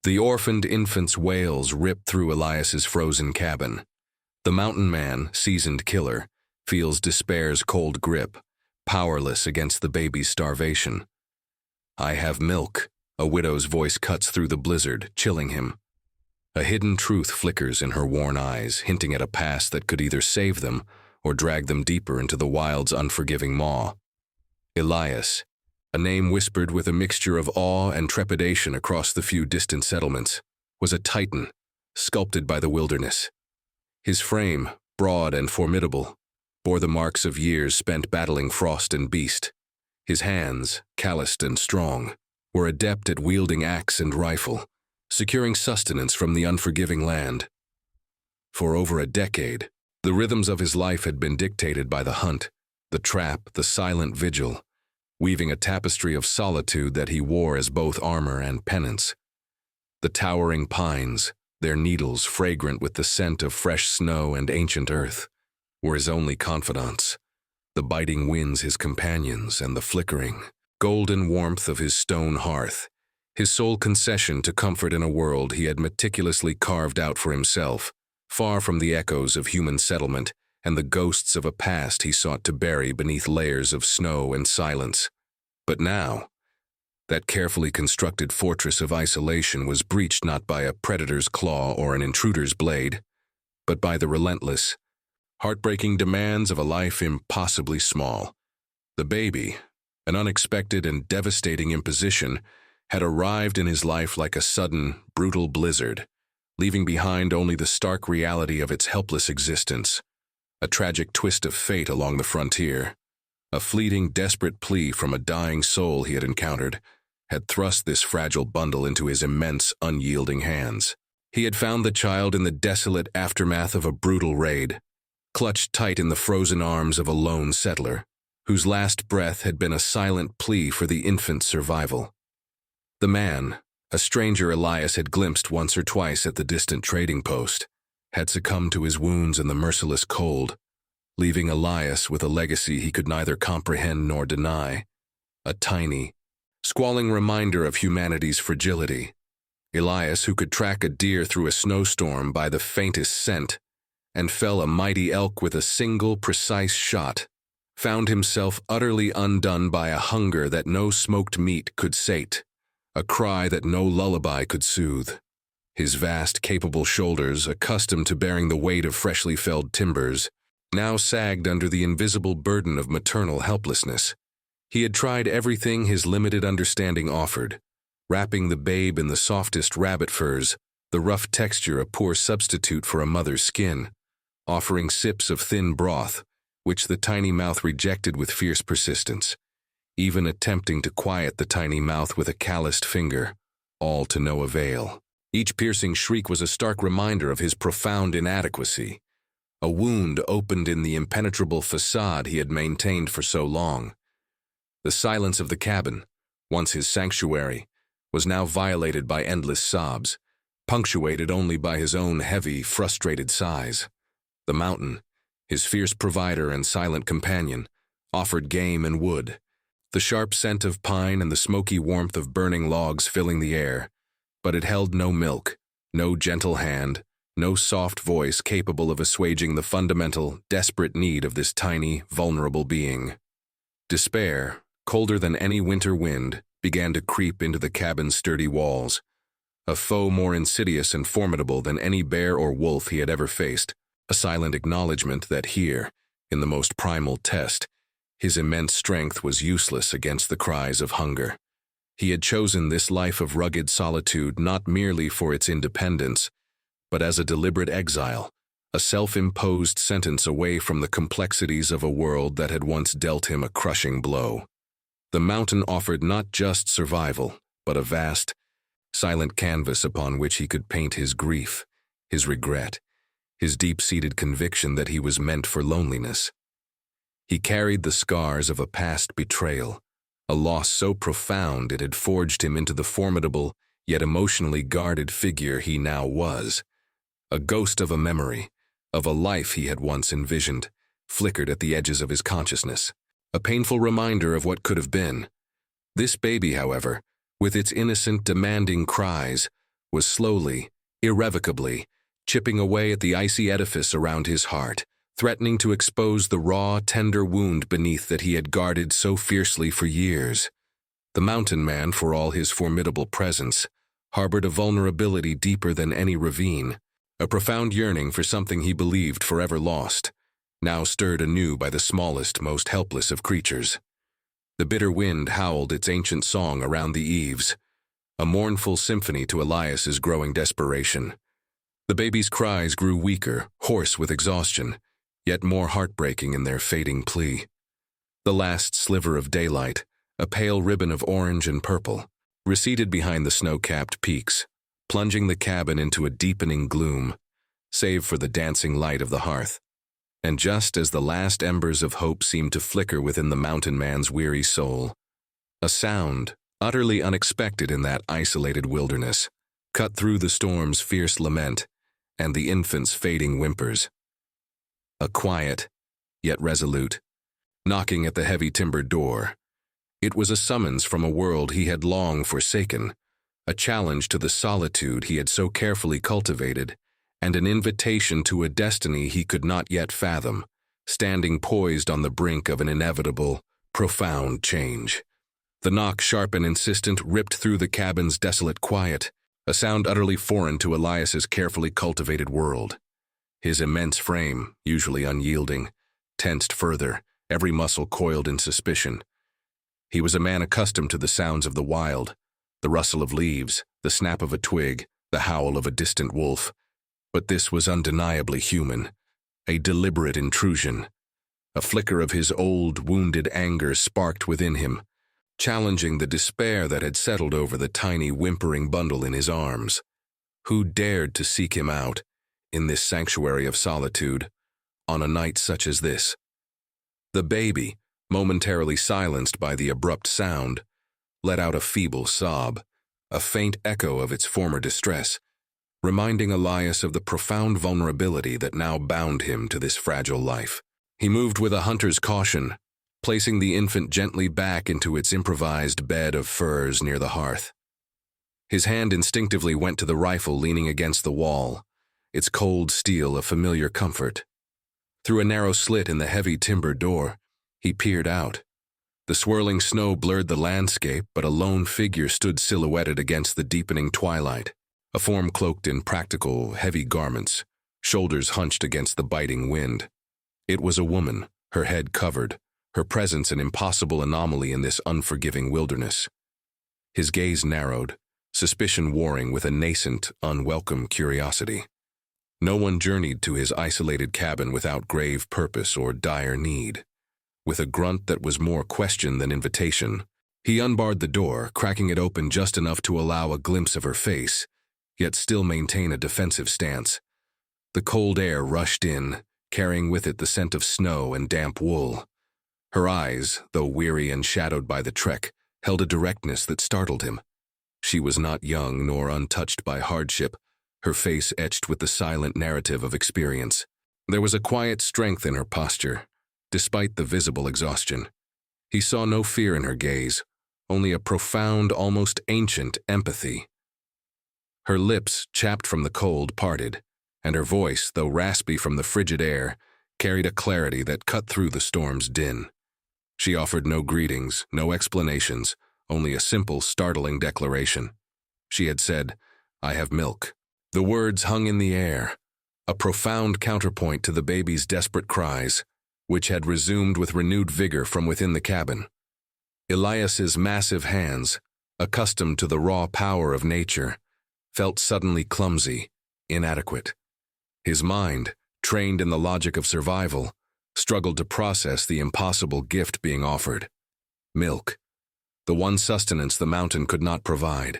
The orphaned infant's wails rip through Elias's frozen cabin. The mountain man, seasoned killer, feels despair's cold grip, powerless against the baby's starvation. "I have milk," a widow's voice cuts through the blizzard, chilling him. A hidden truth flickers in her worn eyes, hinting at a past that could either save them or drag them deeper into the wild's unforgiving maw. Elias, a name whispered with a mixture of awe and trepidation across the few distant settlements, was a titan, sculpted by the wilderness. His frame, broad and formidable, bore the marks of years spent battling frost and beast. His hands, calloused and strong, were adept at wielding axe and rifle, securing sustenance from the unforgiving land. For over a decade, the rhythms of his life had been dictated by the hunt, the trap, the silent vigil, weaving a tapestry of solitude that he wore as both armor and penance. The towering pines, their needles fragrant with the scent of fresh snow and ancient earth, were his only confidants, the biting winds his companions, and the flickering, golden warmth of his stone hearth, his sole concession to comfort in a world he had meticulously carved out for himself, far from the echoes of human settlement and the ghosts of a past he sought to bury beneath layers of snow and silence. But now, that carefully constructed fortress of isolation was breached not by a predator's claw or an intruder's blade, but by the relentless, heartbreaking demands of a life impossibly small. The baby, an unexpected and devastating imposition, had arrived in his life like a sudden, brutal blizzard, leaving behind only the stark reality of its helpless existence. A tragic twist of fate along the frontier, a fleeting, desperate plea from a dying soul he had encountered, had thrust this fragile bundle into his immense, unyielding hands. He had found the child in the desolate aftermath of a brutal raid, clutched tight in the frozen arms of a lone settler, whose last breath had been a silent plea for the infant's survival. The man, a stranger Elias had glimpsed once or twice at the distant trading post, had succumbed to his wounds in the merciless cold, leaving Elias with a legacy he could neither comprehend nor deny, a tiny, squalling reminder of humanity's fragility. Elias, who could track a deer through a snowstorm by the faintest scent and fell a mighty elk with a single precise shot, found himself utterly undone by a hunger that no smoked meat could sate, a cry that no lullaby could soothe. His vast, capable shoulders, accustomed to bearing the weight of freshly felled timbers, now sagged under the invisible burden of maternal helplessness. He had tried everything his limited understanding offered, wrapping the babe in the softest rabbit furs, the rough texture a poor substitute for a mother's skin, offering sips of thin broth, which the tiny mouth rejected with fierce persistence, even attempting to quiet the tiny mouth with a calloused finger, all to no avail. Each piercing shriek was a stark reminder of his profound inadequacy. A wound opened in the impenetrable facade he had maintained for so long. The silence of the cabin, once his sanctuary, was now violated by endless sobs, punctuated only by his own heavy, frustrated sighs. The mountain, his fierce provider and silent companion, offered game and wood, the sharp scent of pine and the smoky warmth of burning logs filling the air, but it held no milk, no gentle hand, no soft voice capable of assuaging the fundamental, desperate need of this tiny, vulnerable being. Despair, colder than any winter wind, began to creep into the cabin's sturdy walls, a foe more insidious and formidable than any bear or wolf he had ever faced, a silent acknowledgement that here, in the most primal test, his immense strength was useless against the cries of hunger. He had chosen this life of rugged solitude not merely for its independence, but as a deliberate exile, a self-imposed sentence away from the complexities of a world that had once dealt him a crushing blow. The mountain offered not just survival, but a vast, silent canvas upon which he could paint his grief, his regret, his deep-seated conviction that he was meant for loneliness. He carried the scars of a past betrayal, a loss so profound it had forged him into the formidable, yet emotionally guarded figure he now was. A ghost of a memory, of a life he had once envisioned, flickered at the edges of his consciousness, a painful reminder of what could have been. This baby, however, with its innocent, demanding cries, was slowly, irrevocably, chipping away at the icy edifice around his heart, threatening to expose the raw, tender wound beneath that he had guarded so fiercely for years. The mountain man, for all his formidable presence, harbored a vulnerability deeper than any ravine, a profound yearning for something he believed forever lost, now stirred anew by the smallest, most helpless of creatures. The bitter wind howled its ancient song around the eaves, a mournful symphony to Elias's growing desperation. The baby's cries grew weaker, hoarse with exhaustion, yet more heartbreaking in their fading plea. The last sliver of daylight, a pale ribbon of orange and purple, receded behind the snow-capped peaks, plunging the cabin into a deepening gloom, save for the dancing light of the hearth. And just as the last embers of hope seemed to flicker within the mountain man's weary soul, a sound, utterly unexpected in that isolated wilderness, cut through the storm's fierce lament and the infant's fading whimpers. A quiet, yet resolute, knocking at the heavy timbered door. It was a summons from a world he had long forsaken, a challenge to the solitude he had so carefully cultivated, and an invitation to a destiny he could not yet fathom, standing poised on the brink of an inevitable, profound change. The knock, sharp and insistent, ripped through the cabin's desolate quiet, a sound utterly foreign to Elias's carefully cultivated world. His immense frame, usually unyielding, tensed further, every muscle coiled in suspicion. He was a man accustomed to the sounds of the wild, the rustle of leaves, the snap of a twig, the howl of a distant wolf. But this was undeniably human, a deliberate intrusion. A flicker of his old, wounded anger sparked within him, challenging the despair that had settled over the tiny, whimpering bundle in his arms. Who dared to seek him out, in this sanctuary of solitude, on a night such as this? The baby, momentarily silenced by the abrupt sound, let out a feeble sob, a faint echo of its former distress, reminding Elias of the profound vulnerability that now bound him to this fragile life. He moved with a hunter's caution, placing the infant gently back into its improvised bed of furs near the hearth. His hand instinctively went to the rifle leaning against the wall, its cold steel a familiar comfort. Through a narrow slit in the heavy timber door, he peered out. The swirling snow blurred the landscape, but a lone figure stood silhouetted against the deepening twilight, a form cloaked in practical, heavy garments, shoulders hunched against the biting wind. It was a woman, her head covered, her presence an impossible anomaly in this unforgiving wilderness. His gaze narrowed, suspicion warring with a nascent, unwelcome curiosity. No one journeyed to his isolated cabin without grave purpose or dire need. With a grunt that was more question than invitation, he unbarred the door, cracking it open just enough to allow a glimpse of her face, yet still maintain a defensive stance. The cold air rushed in, carrying with it the scent of snow and damp wool. Her eyes, though weary and shadowed by the trek, held a directness that startled him. She was not young nor untouched by hardship, her face etched with the silent narrative of experience. There was a quiet strength in her posture, despite the visible exhaustion. He saw no fear in her gaze, only a profound, almost ancient empathy. Her lips, chapped from the cold, parted, and her voice, though raspy from the frigid air, carried a clarity that cut through the storm's din. She offered no greetings, no explanations, only a simple, startling declaration. She had said, "I have milk." The words hung in the air, a profound counterpoint to the baby's desperate cries, which had resumed with renewed vigor from within the cabin. Elias's massive hands, accustomed to the raw power of nature, felt suddenly clumsy, inadequate. His mind, trained in the logic of survival, struggled to process the impossible gift being offered. Milk, the one sustenance the mountain could not provide,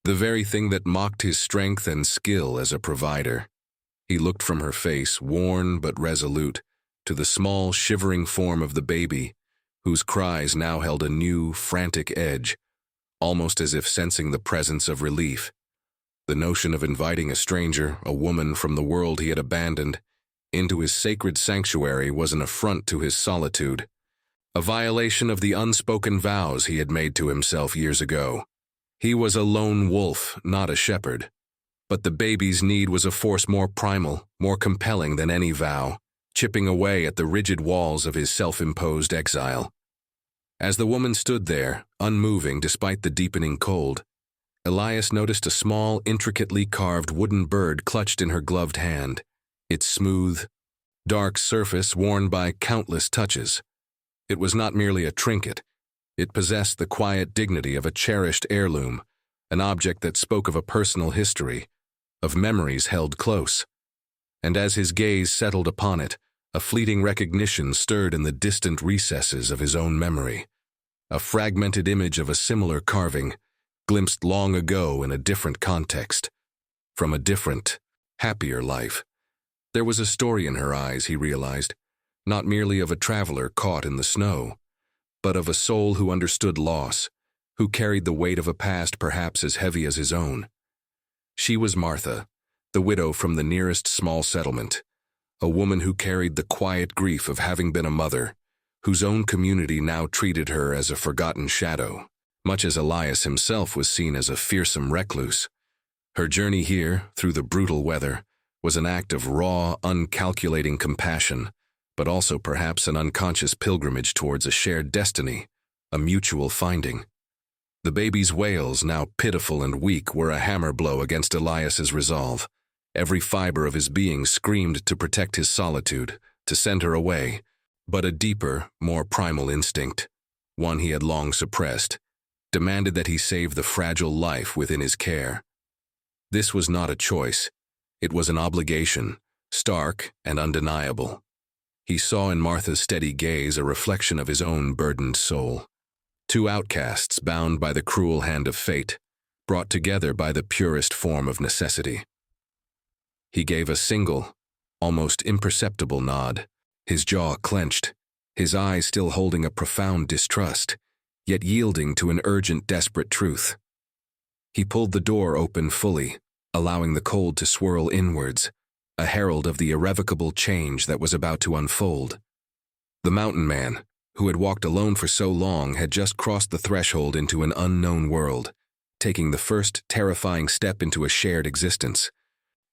the very thing that mocked his strength and skill as a provider. He looked from her face, worn but resolute, to the small, shivering form of the baby, whose cries now held a new, frantic edge, almost as if sensing the presence of relief. The notion of inviting a stranger, a woman from the world he had abandoned, into his sacred sanctuary was an affront to his solitude, a violation of the unspoken vows he had made to himself years ago. He was a lone wolf, not a shepherd, But the baby's need was a force more primal, more compelling than any vow, chipping away at the rigid walls of his self-imposed exile. As the woman stood there, unmoving despite the deepening cold, Elias noticed a small, intricately carved wooden bird clutched in her gloved hand, its smooth, dark surface worn by countless touches. It was not merely a trinket. It possessed the quiet dignity of a cherished heirloom, an object that spoke of a personal history, of memories held close. And as his gaze settled upon it, a fleeting recognition stirred in the distant recesses of his own memory. A fragmented image of a similar carving, glimpsed long ago in a different context, from a different, happier life. There was a story in her eyes, he realized, not merely of a traveler caught in the snow, but of a soul who understood loss, who carried the weight of a past perhaps as heavy as his own. She was Martha, the widow from the nearest small settlement, a woman who carried the quiet grief of having been a mother, whose own community now treated her as a forgotten shadow, much as Elias himself was seen as a fearsome recluse. Her journey here, through the brutal weather, was an act of raw, uncalculating compassion, but also perhaps an unconscious pilgrimage towards a shared destiny, a mutual finding. The baby's wails, now pitiful and weak, were a hammer blow against Elias's resolve. Every fiber of his being screamed to protect his solitude, to send her away, but a deeper, more primal instinct, one he had long suppressed, demanded that he save the fragile life within his care. This was not a choice. It was an obligation, stark and undeniable. He saw in Martha's steady gaze a reflection of his own burdened soul. Two outcasts bound by the cruel hand of fate, brought together by the purest form of necessity. He gave a single, almost imperceptible nod, his jaw clenched, his eyes still holding a profound distrust, yet yielding to an urgent, desperate truth. He pulled the door open fully, allowing the cold to swirl inwards, a herald of the irrevocable change that was about to unfold. The mountain man, who had walked alone for so long, had just crossed the threshold into an unknown world, taking the first terrifying step into a shared existence,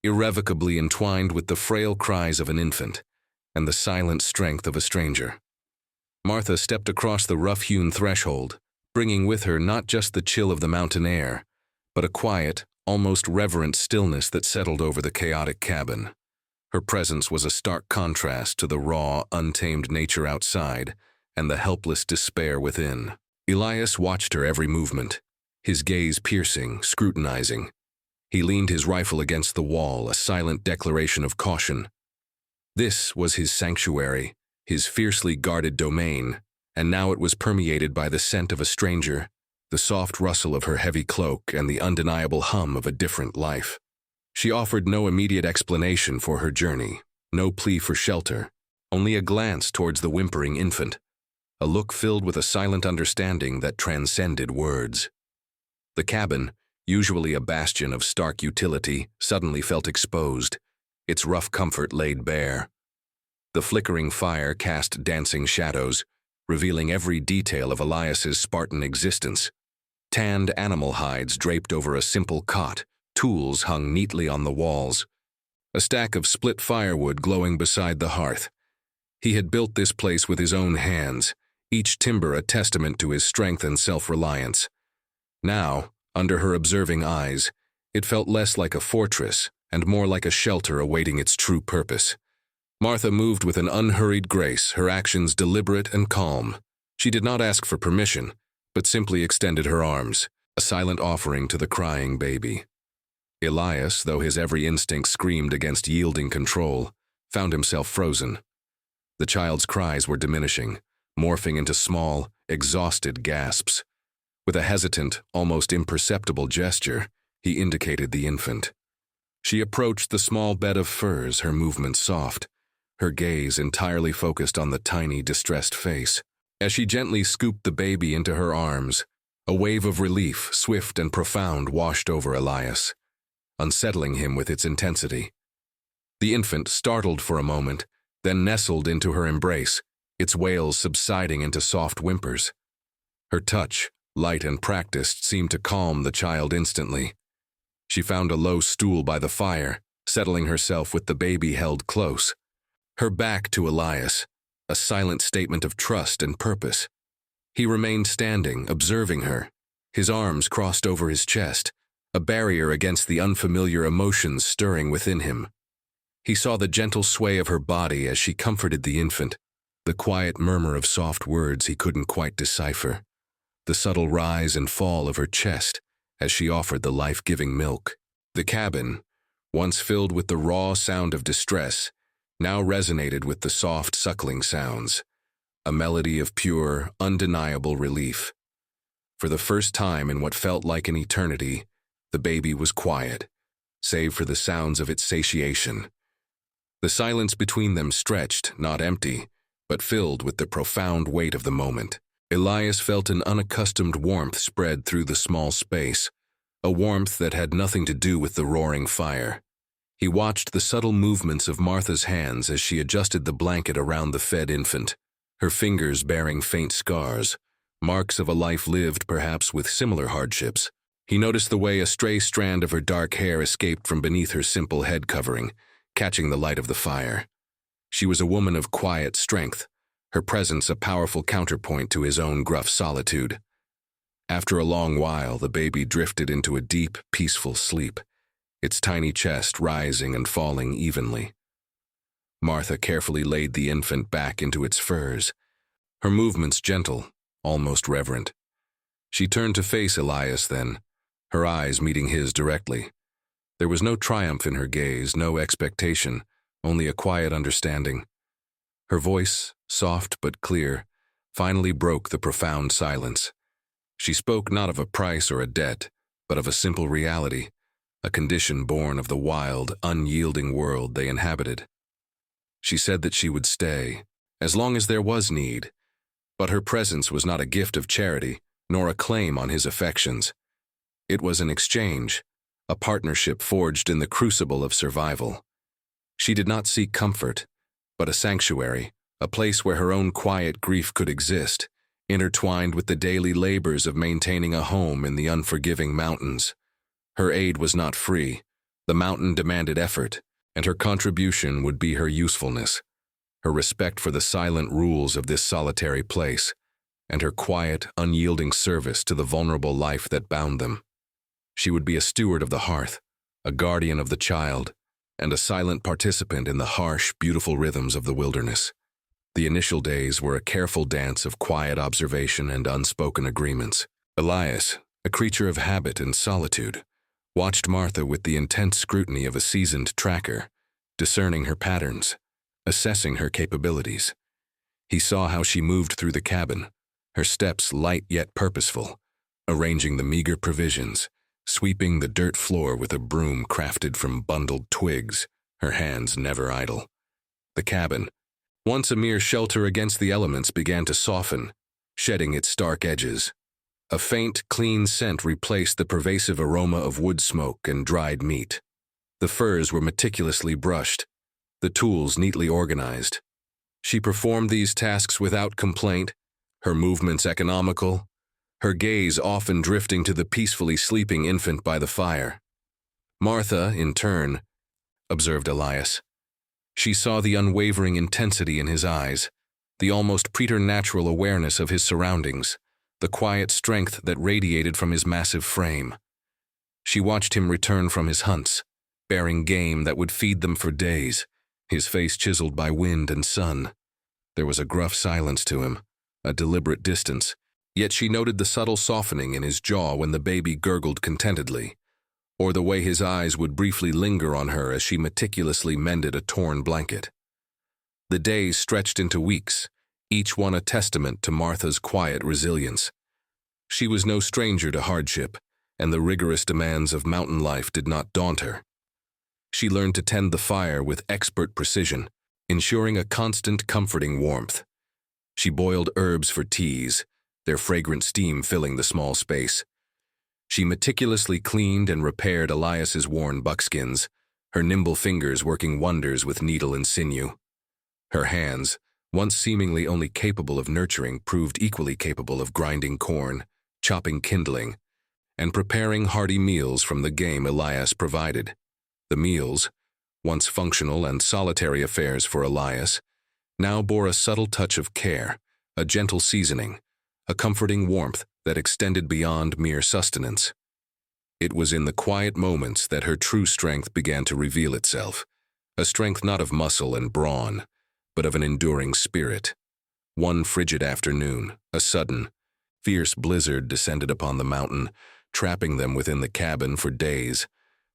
irrevocably entwined with the frail cries of an infant and the silent strength of a stranger. Martha stepped across the rough-hewn threshold, bringing with her not just the chill of the mountain air, but a quiet, almost reverent stillness that settled over the chaotic cabin. Her presence was a stark contrast to the raw, untamed nature outside and the helpless despair within. Elias watched her every movement, his gaze piercing, scrutinizing. He leaned his rifle against the wall, a silent declaration of caution. This was his sanctuary, his fiercely guarded domain, and now it was permeated by the scent of a stranger, the soft rustle of her heavy cloak, and the undeniable hum of a different life. She offered no immediate explanation for her journey, no plea for shelter, only a glance towards the whimpering infant, a look filled with a silent understanding that transcended words. The cabin, usually a bastion of stark utility, suddenly felt exposed, its rough comfort laid bare. The flickering fire cast dancing shadows, revealing every detail of Elias's Spartan existence. Tanned animal hides draped over a simple cot, tools hung neatly on the walls, a stack of split firewood glowing beside the hearth. He had built this place with his own hands, each timber a testament to his strength and self-reliance. Now, under her observing eyes, it felt less like a fortress and more like a shelter awaiting its true purpose. Martha moved with an unhurried grace, her actions deliberate and calm. She did not ask for permission, but simply extended her arms, a silent offering to the crying baby. Elias, though his every instinct screamed against yielding control, found himself frozen. The child's cries were diminishing, morphing into small, exhausted gasps. With a hesitant, almost imperceptible gesture, he indicated the infant. She approached the small bed of furs, her movements soft, her gaze entirely focused on the tiny, distressed face. As she gently scooped the baby into her arms, a wave of relief, swift and profound, washed over Elias, unsettling him with its intensity. The infant startled for a moment, then nestled into her embrace, its wails subsiding into soft whimpers. Her touch, light and practiced, seemed to calm the child instantly. She found a low stool by the fire, settling herself with the baby held close. Her back to Elias, a silent statement of trust and purpose. He remained standing, observing her, his arms crossed over his chest, a barrier against the unfamiliar emotions stirring within him. He saw the gentle sway of her body as she comforted the infant, the quiet murmur of soft words he couldn't quite decipher, the subtle rise and fall of her chest as she offered the life-giving milk. The cabin, once filled with the raw sound of distress, now resonated with the soft suckling sounds, a melody of pure, undeniable relief. For the first time in what felt like an eternity, the baby was quiet, save for the sounds of its satiation. The silence between them stretched, not empty, but filled with the profound weight of the moment. Elias felt an unaccustomed warmth spread through the small space, a warmth that had nothing to do with the roaring fire. He watched the subtle movements of Martha's hands as she adjusted the blanket around the fed infant, her fingers bearing faint scars, marks of a life lived perhaps with similar hardships. He noticed the way a stray strand of her dark hair escaped from beneath her simple head covering, catching the light of the fire. She was a woman of quiet strength, her presence a powerful counterpoint to his own gruff solitude. After a long while, the baby drifted into a deep, peaceful sleep, its tiny chest rising and falling evenly. Martha carefully laid the infant back into its furs, her movements gentle, almost reverent. She turned to face Elias then, her eyes meeting his directly. There was no triumph in her gaze, no expectation, only a quiet understanding. Her voice, soft but clear, finally broke the profound silence. She spoke not of a price or a debt, but of a simple reality, a condition born of the wild, unyielding world they inhabited. She said that she would stay, as long as there was need, but her presence was not a gift of charity, nor a claim on his affections. It was an exchange, a partnership forged in the crucible of survival. She did not seek comfort, but a sanctuary, a place where her own quiet grief could exist, intertwined with the daily labors of maintaining a home in the unforgiving mountains. Her aid was not free. The mountain demanded effort, and her contribution would be her usefulness, her respect for the silent rules of this solitary place, and her quiet, unyielding service to the vulnerable life that bound them. She would be a steward of the hearth, a guardian of the child, and a silent participant in the harsh, beautiful rhythms of the wilderness. The initial days were a careful dance of quiet observation and unspoken agreements. Elias, a creature of habit and solitude, watched Martha with the intense scrutiny of a seasoned tracker, discerning her patterns, assessing her capabilities. He saw how she moved through the cabin, her steps light yet purposeful, arranging the meager provisions, sweeping the dirt floor with a broom crafted from bundled twigs, her hands never idle. The cabin, once a mere shelter against the elements, began to soften, shedding its stark edges. A faint, clean scent replaced the pervasive aroma of wood smoke and dried meat. The furs were meticulously brushed, the tools neatly organized. She performed these tasks without complaint, her movements economical, her gaze often drifting to the peacefully sleeping infant by the fire. Martha, in turn, observed Elias. She saw the unwavering intensity in his eyes, the almost preternatural awareness of his surroundings, the quiet strength that radiated from his massive frame. She watched him return from his hunts, bearing game that would feed them for days, his face chiseled by wind and sun. There was a gruff silence to him, a deliberate distance, yet she noted the subtle softening in his jaw when the baby gurgled contentedly, or the way his eyes would briefly linger on her as she meticulously mended a torn blanket. The days stretched into weeks, each one a testament to Martha's quiet resilience. She was no stranger to hardship, and the rigorous demands of mountain life did not daunt her. She learned to tend the fire with expert precision, ensuring a constant, comforting warmth. She boiled herbs for teas, their fragrant steam filling the small space. She meticulously cleaned and repaired Elias's worn buckskins, her nimble fingers working wonders with needle and sinew. Her hands, once seemingly only capable of nurturing, proved equally capable of grinding corn, chopping kindling, and preparing hearty meals from the game Elias provided. The meals, once functional and solitary affairs for Elias, now bore a subtle touch of care, a gentle seasoning, a comforting warmth that extended beyond mere sustenance. It was in the quiet moments that her true strength began to reveal itself, a strength not of muscle and brawn, but of an enduring spirit. One frigid afternoon, a sudden, fierce blizzard descended upon the mountain, trapping them within the cabin for days.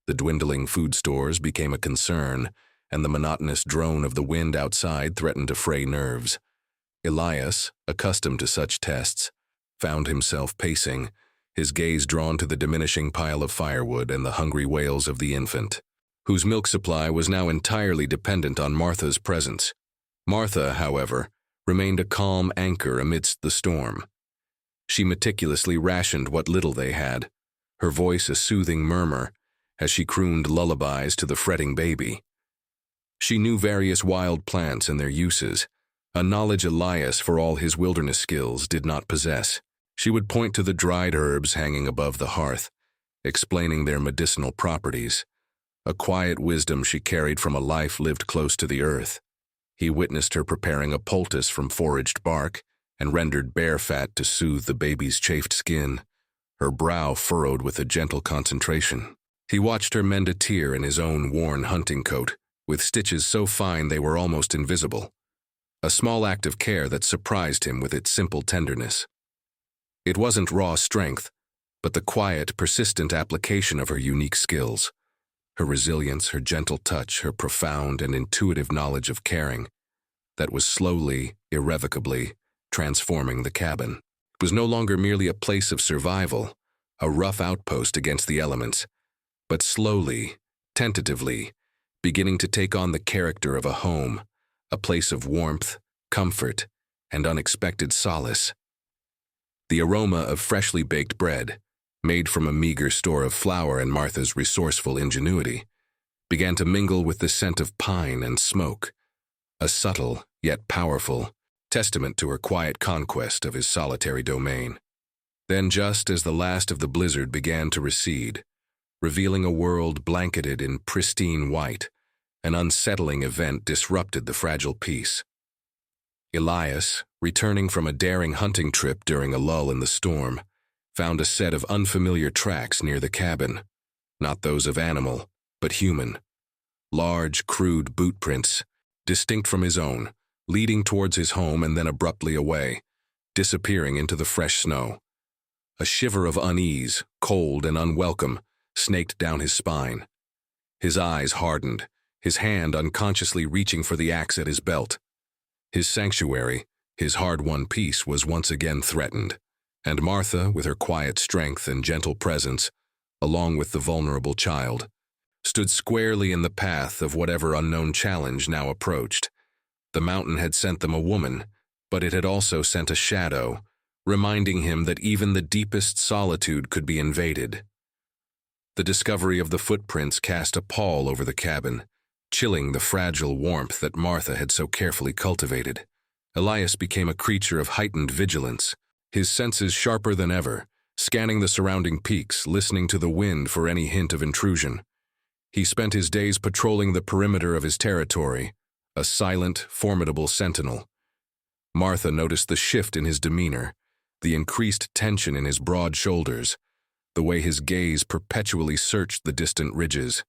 The dwindling food stores became a concern, and the monotonous drone of the wind outside threatened to fray nerves. Elias, accustomed to such tests, found himself pacing, his gaze drawn to the diminishing pile of firewood and the hungry wails of the infant, whose milk supply was now entirely dependent on Martha's presence. Martha, however, remained a calm anchor amidst the storm. She meticulously rationed what little they had, her voice a soothing murmur as she crooned lullabies to the fretting baby. She knew various wild plants and their uses, a knowledge Elias, for all his wilderness skills, did not possess. She would point to the dried herbs hanging above the hearth, explaining their medicinal properties, a quiet wisdom she carried from a life lived close to the earth. He witnessed her preparing a poultice from foraged bark and rendered bear fat to soothe the baby's chafed skin, her brow furrowed with a gentle concentration. He watched her mend a tear in his own worn hunting coat, with stitches so fine they were almost invisible, a small act of care that surprised him with its simple tenderness. It wasn't raw strength, but the quiet, persistent application of her unique skills. Her resilience, her gentle touch, her profound and intuitive knowledge of caring, that was slowly, irrevocably, transforming the cabin. It was no longer merely a place of survival, a rough outpost against the elements, but slowly, tentatively, beginning to take on the character of a home, a place of warmth, comfort, and unexpected solace. The aroma of freshly baked bread, made from a meager store of flour and Martha's resourceful ingenuity, began to mingle with the scent of pine and smoke, a subtle yet powerful testament to her quiet conquest of his solitary domain. Then, just as the last of the blizzard began to recede, revealing a world blanketed in pristine white, an unsettling event disrupted the fragile peace. Elias, returning from a daring hunting trip during a lull in the storm, found a set of unfamiliar tracks near the cabin, not those of animal, but human. Large, crude boot prints, distinct from his own, leading towards his home and then abruptly away, disappearing into the fresh snow. A shiver of unease, cold and unwelcome, snaked down his spine. His eyes hardened, his hand unconsciously reaching for the axe at his belt. His sanctuary, his hard-won peace, was once again threatened, and Martha, with her quiet strength and gentle presence, along with the vulnerable child, stood squarely in the path of whatever unknown challenge now approached. The mountain had sent them a woman, but it had also sent a shadow, reminding him that even the deepest solitude could be invaded. The discovery of the footprints cast a pall over the cabin, chilling the fragile warmth that Martha had so carefully cultivated. Elias became a creature of heightened vigilance, his senses sharper than ever, scanning the surrounding peaks, listening to the wind for any hint of intrusion. He spent his days patrolling the perimeter of his territory, a silent, formidable sentinel. Martha noticed the shift in his demeanor, the increased tension in his broad shoulders, the way his gaze perpetually searched the distant ridges.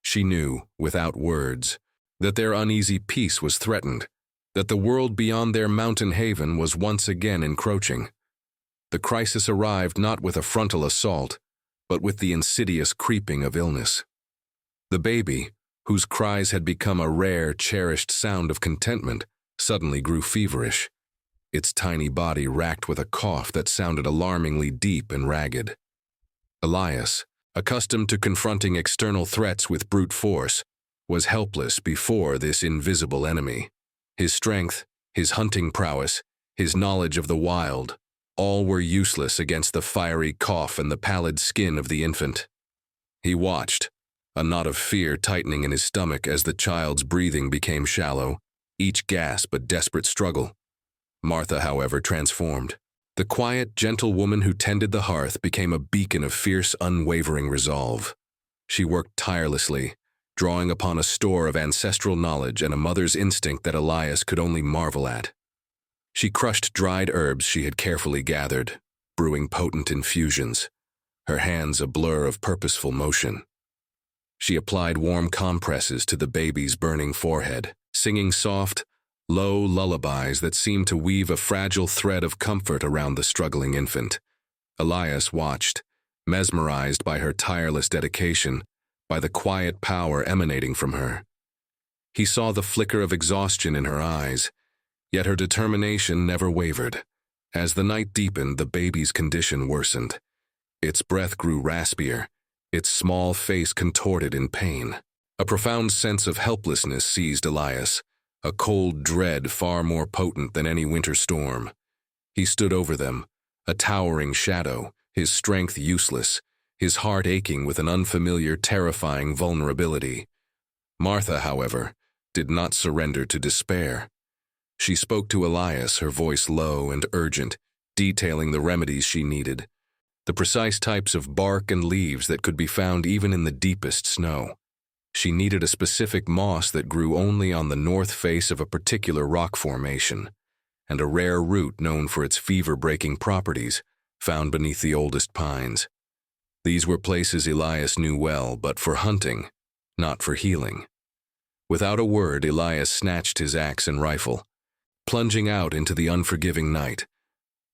She knew, without words, that their uneasy peace was threatened, that the world beyond their mountain haven was once again encroaching. The crisis arrived not with a frontal assault, but with the insidious creeping of illness. The baby, whose cries had become a rare, cherished sound of contentment, suddenly grew feverish, its tiny body racked with a cough that sounded alarmingly deep and ragged. Elias, accustomed to confronting external threats with brute force, was helpless before this invisible enemy. His strength, his hunting prowess, his knowledge of the wild, all were useless against the fiery cough and the pallid skin of the infant. He watched, a knot of fear tightening in his stomach as the child's breathing became shallow, each gasp a desperate struggle. Martha, however, transformed. The quiet, gentle woman who tended the hearth became a beacon of fierce, unwavering resolve. She worked tirelessly, drawing upon a store of ancestral knowledge and a mother's instinct that Elias could only marvel at. She crushed dried herbs she had carefully gathered, brewing potent infusions, her hands a blur of purposeful motion. She applied warm compresses to the baby's burning forehead, singing soft, low lullabies that seemed to weave a fragile thread of comfort around the struggling infant. Elias watched, mesmerized by her tireless dedication, by the quiet power emanating from her. He saw the flicker of exhaustion in her eyes, yet her determination never wavered. As the night deepened, the baby's condition worsened. Its breath grew raspier, its small face contorted in pain. A profound sense of helplessness seized Elias, a cold dread far more potent than any winter storm. He stood over them, a towering shadow, his strength useless, his heart aching with an unfamiliar, terrifying vulnerability. Martha, however, did not surrender to despair. She spoke to Elias, her voice low and urgent, detailing the remedies she needed, the precise types of bark and leaves that could be found even in the deepest snow. She needed a specific moss that grew only on the north face of a particular rock formation, and a rare root known for its fever-breaking properties, found beneath the oldest pines. These were places Elias knew well, but for hunting, not for healing. Without a word, Elias snatched his axe and rifle, plunging out into the unforgiving night.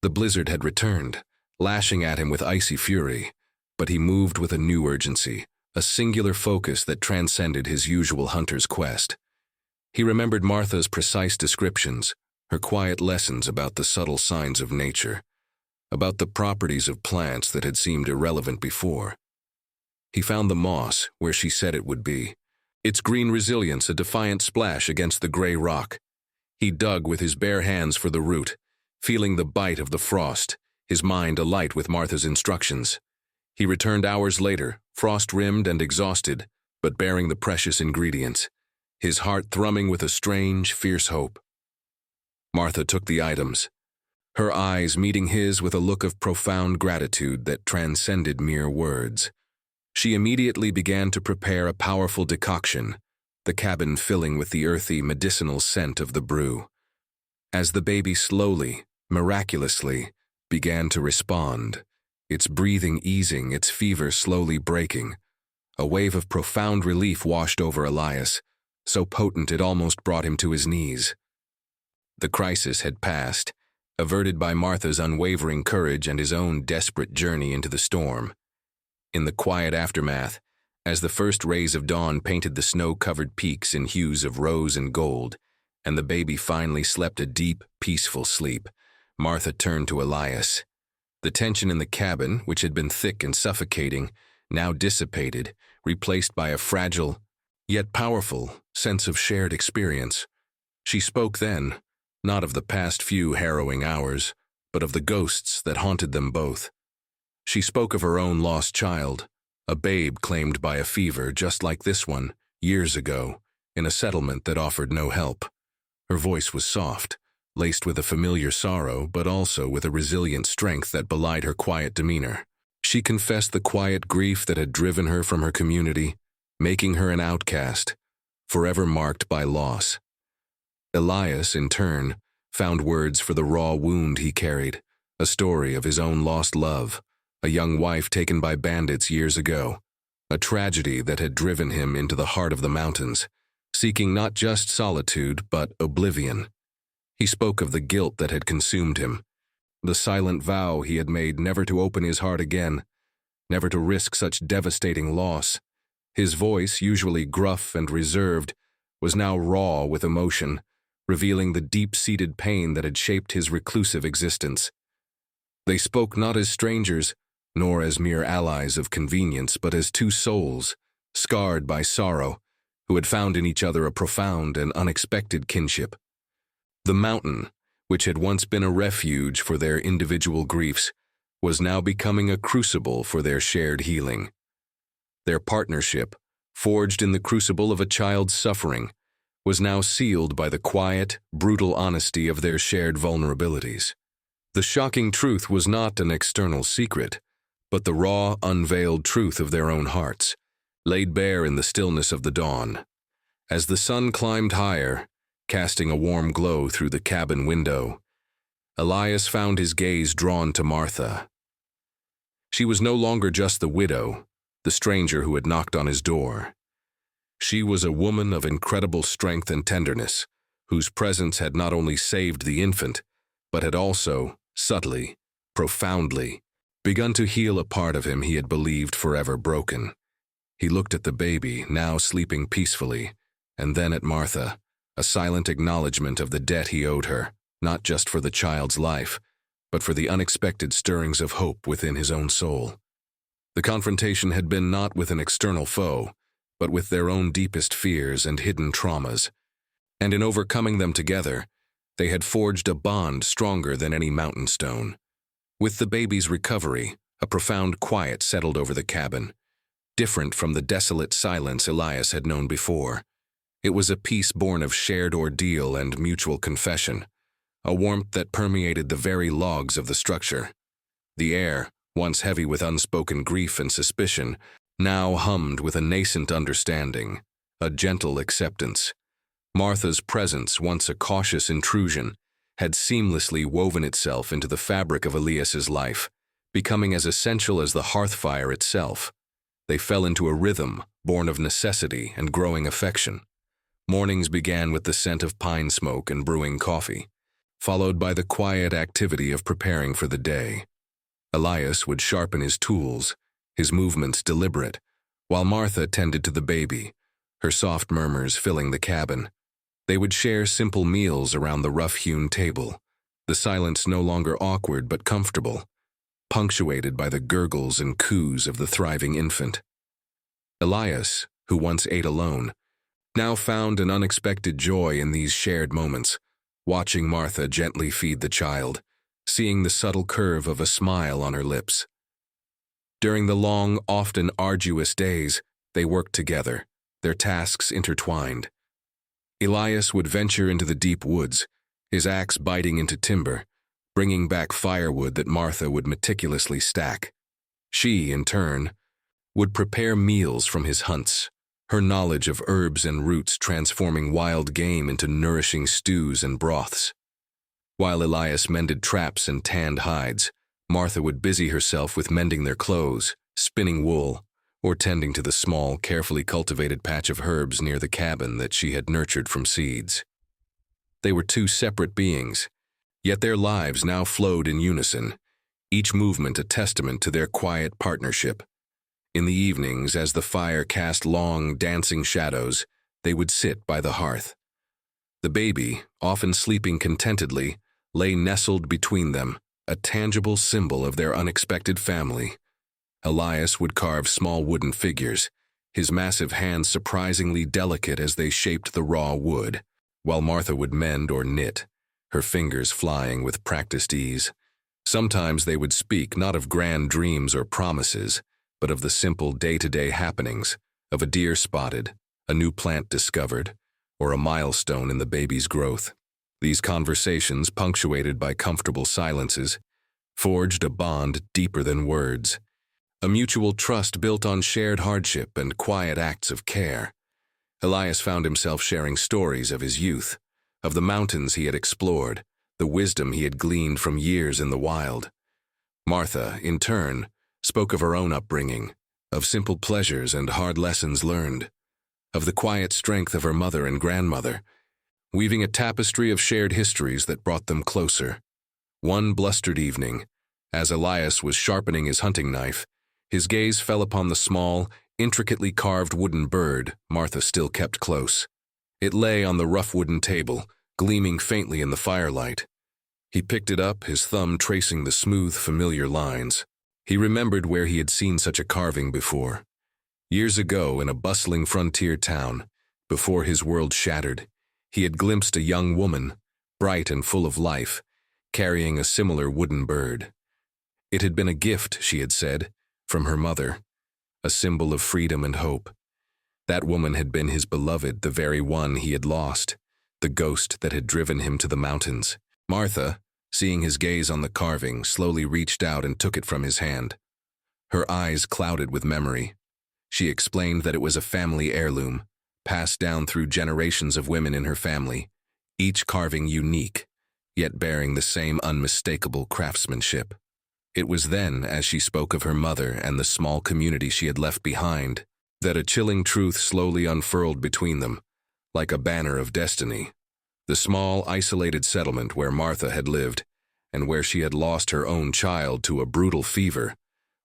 The blizzard had returned, lashing at him with icy fury, but he moved with a new urgency, a singular focus that transcended his usual hunter's quest. He remembered Martha's precise descriptions, her quiet lessons about the subtle signs of nature, about the properties of plants that had seemed irrelevant before. He found the moss where she said it would be, its green resilience a defiant splash against the gray rock. He dug with his bare hands for the root, feeling the bite of the frost, his mind alight with Martha's instructions. He returned hours later, frost-rimmed and exhausted, but bearing the precious ingredients, his heart thrumming with a strange, fierce hope. Martha took the items, her eyes meeting his with a look of profound gratitude that transcended mere words. She immediately began to prepare a powerful decoction, the cabin filling with the earthy, medicinal scent of the brew. As the baby slowly, miraculously, began to respond, its breathing easing, its fever slowly breaking, a wave of profound relief washed over Elias, so potent it almost brought him to his knees. The crisis had passed, averted by Martha's unwavering courage and his own desperate journey into the storm. In the quiet aftermath, as the first rays of dawn painted the snow-covered peaks in hues of rose and gold, and the baby finally slept a deep, peaceful sleep, Martha turned to Elias. The tension in the cabin, which had been thick and suffocating, now dissipated, replaced by a fragile, yet powerful, sense of shared experience. She spoke then, not of the past few harrowing hours, but of the ghosts that haunted them both. She spoke of her own lost child, a babe claimed by a fever just like this one, years ago, in a settlement that offered no help. Her voice was soft, laced with a familiar sorrow, but also with a resilient strength that belied her quiet demeanor. She confessed the quiet grief that had driven her from her community, making her an outcast, forever marked by loss. Elias, in turn, found words for the raw wound he carried, a story of his own lost love, a young wife taken by bandits years ago, a tragedy that had driven him into the heart of the mountains, seeking not just solitude but oblivion. He spoke of the guilt that had consumed him, the silent vow he had made never to open his heart again, never to risk such devastating loss. His voice, usually gruff and reserved, was now raw with emotion, revealing the deep-seated pain that had shaped his reclusive existence. They spoke not as strangers, nor as mere allies of convenience, but as two souls, scarred by sorrow, who had found in each other a profound and unexpected kinship. The mountain, which had once been a refuge for their individual griefs, was now becoming a crucible for their shared healing. Their partnership, forged in the crucible of a child's suffering, was now sealed by the quiet, brutal honesty of their shared vulnerabilities. The shocking truth was not an external secret, but the raw, unveiled truth of their own hearts, laid bare in the stillness of the dawn. As the sun climbed higher, casting a warm glow through the cabin window, Elias found his gaze drawn to Martha. She was no longer just the widow, the stranger who had knocked on his door. She was a woman of incredible strength and tenderness, whose presence had not only saved the infant, but had also, subtly, profoundly, begun to heal a part of him he had believed forever broken. He looked at the baby, now sleeping peacefully, and then at Martha, a silent acknowledgement of the debt he owed her, not just for the child's life, but for the unexpected stirrings of hope within his own soul. The confrontation had been not with an external foe, but with their own deepest fears and hidden traumas, and in overcoming them together, they had forged a bond stronger than any mountain stone. With the baby's recovery, a profound quiet settled over the cabin, different from the desolate silence Elias had known before. It was a peace born of shared ordeal and mutual confession, a warmth that permeated the very logs of the structure. The air, once heavy with unspoken grief and suspicion, now hummed with a nascent understanding, a gentle acceptance. Martha's presence, once a cautious intrusion, had seamlessly woven itself into the fabric of Elias's life, becoming as essential as the hearth fire itself. They fell into a rhythm, born of necessity and growing affection. Mornings began with the scent of pine smoke and brewing coffee, followed by the quiet activity of preparing for the day. Elias would sharpen his tools, his movements deliberate, while Martha tended to the baby, her soft murmurs filling the cabin. They would share simple meals around the rough-hewn table, the silence no longer awkward but comfortable, punctuated by the gurgles and coos of the thriving infant. Elias, who once ate alone, now found an unexpected joy in these shared moments, watching Martha gently feed the child, seeing the subtle curve of a smile on her lips. During the long, often arduous days, they worked together, their tasks intertwined. Elias would venture into the deep woods, his axe biting into timber, bringing back firewood that Martha would meticulously stack. She, in turn, would prepare meals from his hunts, her knowledge of herbs and roots transforming wild game into nourishing stews and broths. While Elias mended traps and tanned hides, Martha would busy herself with mending their clothes, spinning wool, or tending to the small, carefully cultivated patch of herbs near the cabin that she had nurtured from seeds. They were two separate beings, yet their lives now flowed in unison, each movement a testament to their quiet partnership. In the evenings, as the fire cast long, dancing shadows, they would sit by the hearth. The baby, often sleeping contentedly, lay nestled between them, a tangible symbol of their unexpected family. Elias would carve small wooden figures, his massive hands surprisingly delicate as they shaped the raw wood, while Martha would mend or knit, her fingers flying with practiced ease. Sometimes they would speak not of grand dreams or promises, but of the simple day-to-day happenings, of a deer spotted, a new plant discovered, or a milestone in the baby's growth. These conversations, punctuated by comfortable silences, forged a bond deeper than words, a mutual trust built on shared hardship and quiet acts of care. Elias found himself sharing stories of his youth, of the mountains he had explored, the wisdom he had gleaned from years in the wild. Martha, in turn, spoke of her own upbringing, of simple pleasures and hard lessons learned, of the quiet strength of her mother and grandmother, weaving a tapestry of shared histories that brought them closer. One blustered evening, as Elias was sharpening his hunting knife, his gaze fell upon the small, intricately carved wooden bird Martha still kept close. It lay on the rough wooden table, gleaming faintly in the firelight. He picked it up, his thumb tracing the smooth, familiar lines. He remembered where he had seen such a carving before. Years ago, in a bustling frontier town, before his world shattered, he had glimpsed a young woman, bright and full of life, carrying a similar wooden bird. It had been a gift, she had said, from her mother, a symbol of freedom and hope. That woman had been his beloved, the very one he had lost, the ghost that had driven him to the mountains. Martha, seeing his gaze on the carving, slowly reached out and took it from his hand. Her eyes clouded with memory. She explained that it was a family heirloom, passed down through generations of women in her family, each carving unique, yet bearing the same unmistakable craftsmanship. It was then, as she spoke of her mother and the small community she had left behind, that a chilling truth slowly unfurled between them, like a banner of destiny. The small, isolated settlement where Martha had lived, and where she had lost her own child to a brutal fever,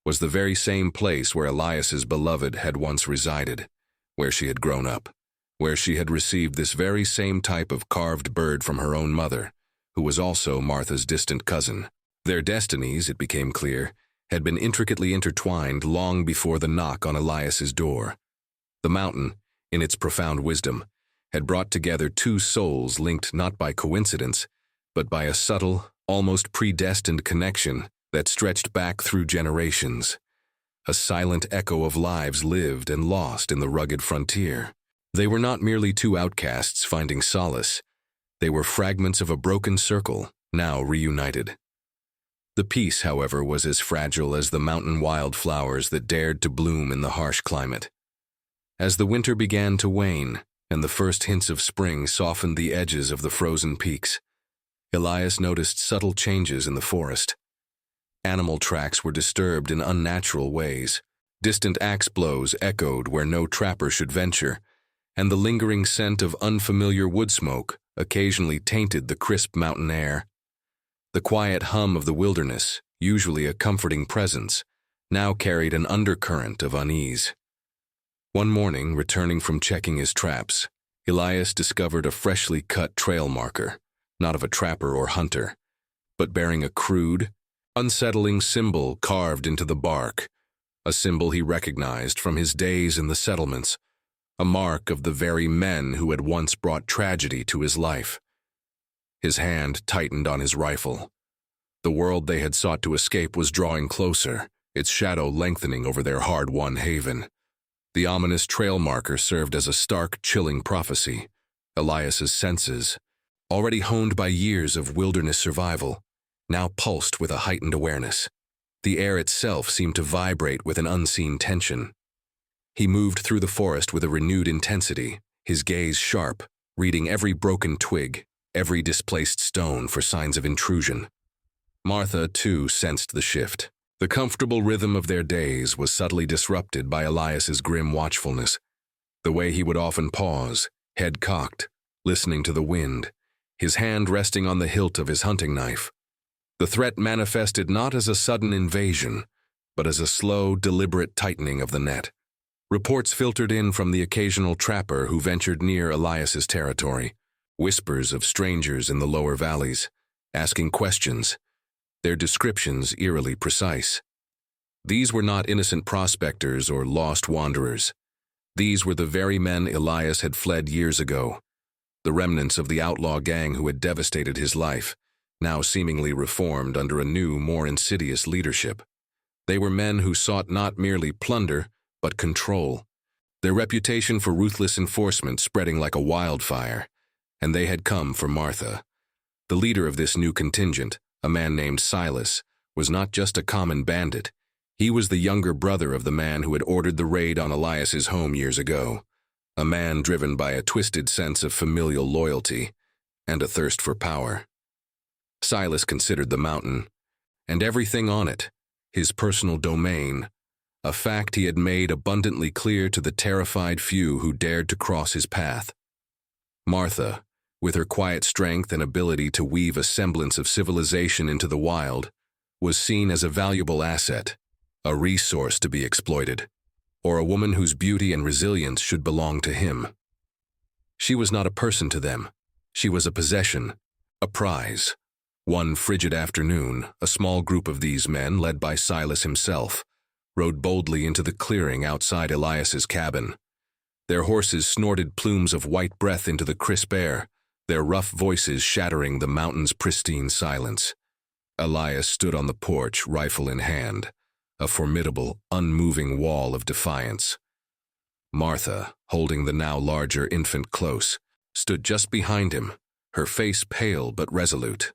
was the very same place where Elias's beloved had once resided, where she had grown up, where she had received this very same type of carved bird from her own mother, who was also Martha's distant cousin. Their destinies, it became clear, had been intricately intertwined long before the knock on Elias's door. The mountain, in its profound wisdom, had brought together two souls linked not by coincidence, but by a subtle, almost predestined connection that stretched back through generations. A silent echo of lives lived and lost in the rugged frontier. They were not merely two outcasts finding solace. They were fragments of a broken circle, now reunited. The peace, however, was as fragile as the mountain wildflowers that dared to bloom in the harsh climate. As the winter began to wane, and the first hints of spring softened the edges of the frozen peaks, Elias noticed subtle changes in the forest. Animal tracks were disturbed in unnatural ways. Distant axe blows echoed where no trapper should venture, and the lingering scent of unfamiliar wood smoke occasionally tainted the crisp mountain air. The quiet hum of the wilderness, usually a comforting presence, now carried an undercurrent of unease. One morning, returning from checking his traps, Elias discovered a freshly cut trail marker, not of a trapper or hunter, but bearing a crude, unsettling symbol carved into the bark, a symbol he recognized from his days in the settlements, a mark of the very men who had once brought tragedy to his life. His hand tightened on his rifle. The world they had sought to escape was drawing closer, its shadow lengthening over their hard-won haven. The ominous trail marker served as a stark, chilling prophecy. Elias's senses, already honed by years of wilderness survival, now pulsed with a heightened awareness. The air itself seemed to vibrate with an unseen tension. He moved through the forest with a renewed intensity, his gaze sharp, reading every broken twig, every displaced stone for signs of intrusion. Martha, too, sensed the shift. The comfortable rhythm of their days was subtly disrupted by Elias's grim watchfulness. The way he would often pause, head cocked, listening to the wind, his hand resting on the hilt of his hunting knife. The threat manifested not as a sudden invasion, but as a slow, deliberate tightening of the net. Reports filtered in from the occasional trapper who ventured near Elias's territory, whispers of strangers in the lower valleys, asking questions, their descriptions eerily precise. These were not innocent prospectors or lost wanderers. These were the very men Elias had fled years ago, the remnants of the outlaw gang who had devastated his life, now seemingly reformed under a new, more insidious leadership. They were men who sought not merely plunder, but control, their reputation for ruthless enforcement spreading like a wildfire, and they had come for Martha. The leader of this new contingent, a man named Silas, was not just a common bandit. He was the younger brother of the man who had ordered the raid on Elias's home years ago, a man driven by a twisted sense of familial loyalty and a thirst for power. Silas considered the mountain, and everything on it, his personal domain, a fact he had made abundantly clear to the terrified few who dared to cross his path. Martha, with her quiet strength and ability to weave a semblance of civilization into the wild, was seen as a valuable asset, a resource to be exploited, or a woman whose beauty and resilience should belong to him. She was not a person to them. She was a possession, a prize. One frigid afternoon, a small group of these men, led by Silas himself, rode boldly into the clearing outside Elias's cabin. Their horses snorted plumes of white breath into the crisp air, their rough voices shattering the mountain's pristine silence. Elias stood on the porch, rifle in hand, a formidable, unmoving wall of defiance. Martha, holding the now larger infant close, stood just behind him, her face pale but resolute.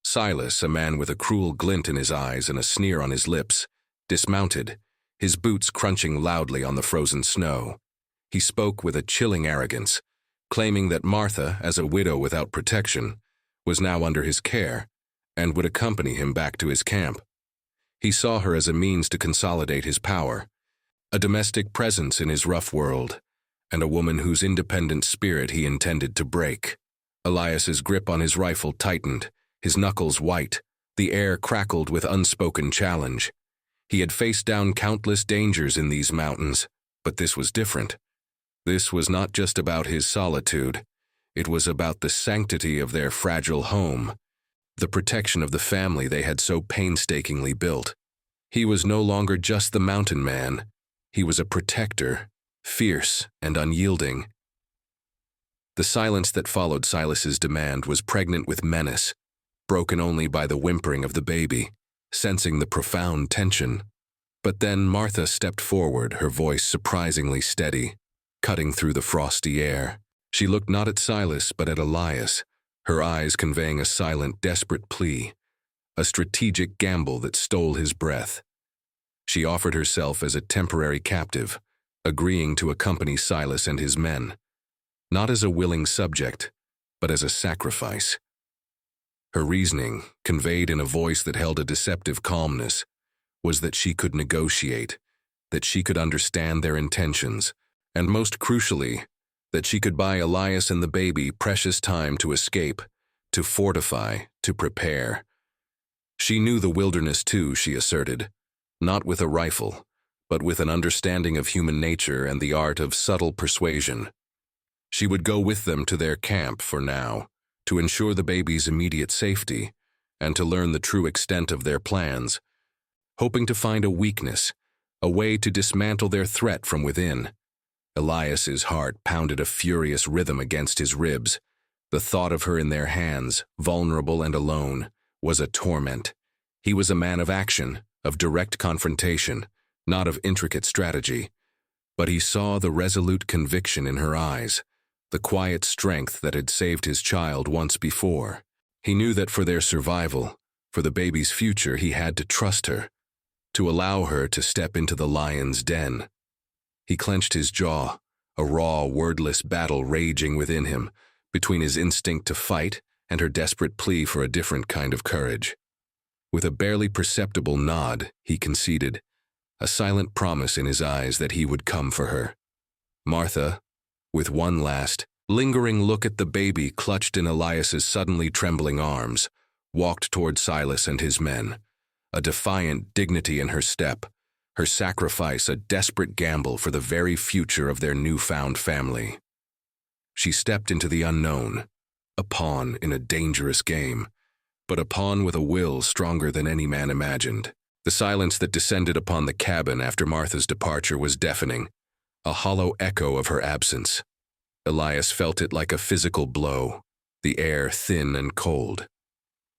Silas, a man with a cruel glint in his eyes and a sneer on his lips, dismounted, his boots crunching loudly on the frozen snow. He spoke with a chilling arrogance, claiming that Martha, as a widow without protection, was now under his care and would accompany him back to his camp. He saw her as a means to consolidate his power, a domestic presence in his rough world, and a woman whose independent spirit he intended to break. Elias's grip on his rifle tightened, his knuckles white, the air crackled with unspoken challenge. He had faced down countless dangers in these mountains, but this was different. This was not just about his solitude. It was about the sanctity of their fragile home, the protection of the family they had so painstakingly built. He was no longer just the mountain man. He was a protector, fierce and unyielding. The silence that followed Silas's demand was pregnant with menace, broken only by the whimpering of the baby, sensing the profound tension. But then Martha stepped forward, her voice surprisingly steady, cutting through the frosty air. She looked not at Silas but at Elias, her eyes conveying a silent, desperate plea, a strategic gamble that stole his breath. She offered herself as a temporary captive, agreeing to accompany Silas and his men, not as a willing subject, but as a sacrifice. Her reasoning, conveyed in a voice that held a deceptive calmness, was that she could negotiate, that she could understand their intentions, and most crucially, that she could buy Elias and the baby precious time to escape, to fortify, to prepare. She knew the wilderness too, she asserted, not with a rifle, but with an understanding of human nature and the art of subtle persuasion. She would go with them to their camp for now, to ensure the baby's immediate safety, and to learn the true extent of their plans, hoping to find a weakness, a way to dismantle their threat from within. Elias's heart pounded a furious rhythm against his ribs. The thought of her in their hands, vulnerable and alone, was a torment. He was a man of action, of direct confrontation, not of intricate strategy. But he saw the resolute conviction in her eyes, the quiet strength that had saved his child once before. He knew that for their survival, for the baby's future, he had to trust her, to allow her to step into the lion's den. He clenched his jaw, a raw, wordless battle raging within him, between his instinct to fight and her desperate plea for a different kind of courage. With a barely perceptible nod, he conceded, a silent promise in his eyes that he would come for her. Martha, with one last, lingering look at the baby clutched in Elias's suddenly trembling arms, walked toward Silas and his men, a defiant dignity in her step, her sacrifice a desperate gamble for the very future of their newfound family. She stepped into the unknown, a pawn in a dangerous game, but a pawn with a will stronger than any man imagined. The silence that descended upon the cabin after Martha's departure was deafening, a hollow echo of her absence. Elias felt it like a physical blow, the air thin and cold.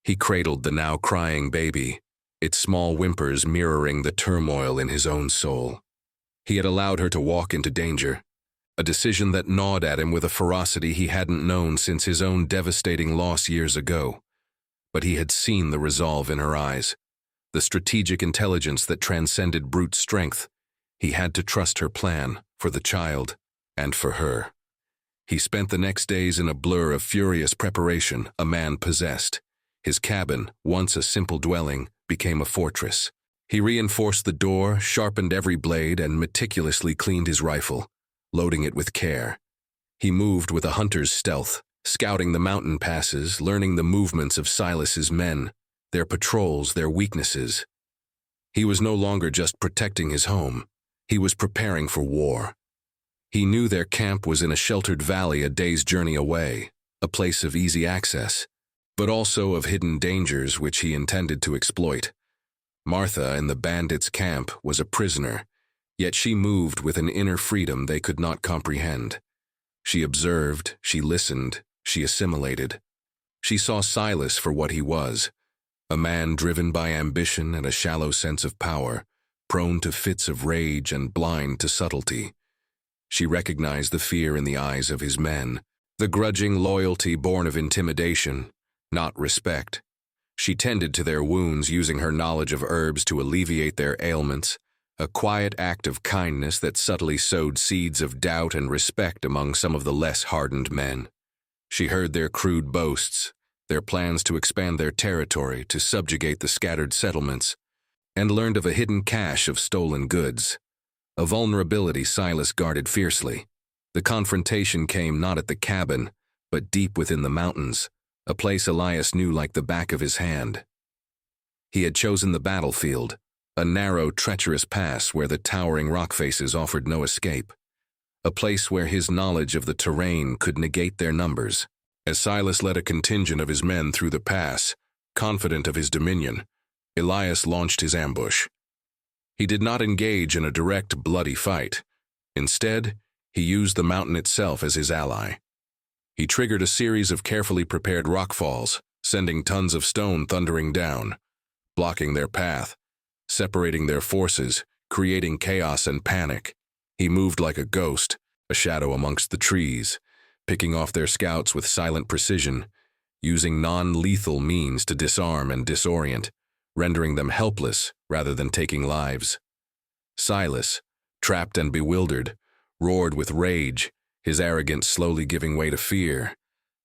He cradled the now crying baby, its small whimpers mirroring the turmoil in his own soul. He had allowed her to walk into danger, a decision that gnawed at him with a ferocity he hadn't known since his own devastating loss years ago. But he had seen the resolve in her eyes, the strategic intelligence that transcended brute strength. He had to trust her plan, for the child, and for her. He spent the next days in a blur of furious preparation, a man possessed. His cabin, once a simple dwelling, became a fortress. He reinforced the door, sharpened every blade, and meticulously cleaned his rifle, loading it with care. He moved with a hunter's stealth, scouting the mountain passes, learning the movements of Silas's men, their patrols, their weaknesses. He was no longer just protecting his home. He was preparing for war. He knew their camp was in a sheltered valley a day's journey away, a place of easy access, but also of hidden dangers which he intended to exploit. Martha in the bandits' camp was a prisoner, yet she moved with an inner freedom they could not comprehend. She observed, she listened, she assimilated. She saw Silas for what he was, a man driven by ambition and a shallow sense of power, prone to fits of rage and blind to subtlety. She recognized the fear in the eyes of his men, the grudging loyalty born of intimidation, not respect. She tended to their wounds using her knowledge of herbs to alleviate their ailments, a quiet act of kindness that subtly sowed seeds of doubt and respect among some of the less hardened men. She heard their crude boasts, their plans to expand their territory, to subjugate the scattered settlements, and learned of a hidden cache of stolen goods, a vulnerability Silas guarded fiercely. The confrontation came not at the cabin, but deep within the mountains, a place Elias knew like the back of his hand. He had chosen the battlefield, a narrow, treacherous pass where the towering rock faces offered no escape, a place where his knowledge of the terrain could negate their numbers. As Silas led a contingent of his men through the pass, confident of his dominion, Elias launched his ambush. He did not engage in a direct, bloody fight. Instead, he used the mountain itself as his ally. He triggered a series of carefully prepared rockfalls, sending tons of stone thundering down, blocking their path, separating their forces, creating chaos and panic. He moved like a ghost, a shadow amongst the trees, picking off their scouts with silent precision, using non-lethal means to disarm and disorient, rendering them helpless rather than taking lives. Silas, trapped and bewildered, roared with rage, his arrogance slowly giving way to fear.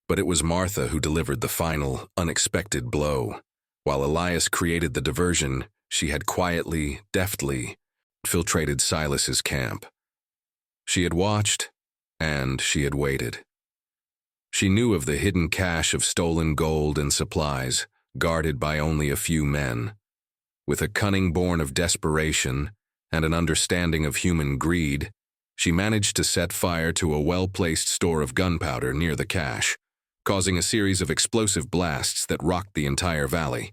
But it was Martha who delivered the final, unexpected blow. While Elias created the diversion, she had quietly, deftly infiltrated Silas's camp. She had watched, and she had waited. She knew of the hidden cache of stolen gold and supplies, guarded by only a few men. With a cunning born of desperation and an understanding of human greed, she managed to set fire to a well-placed store of gunpowder near the cache, causing a series of explosive blasts that rocked the entire valley.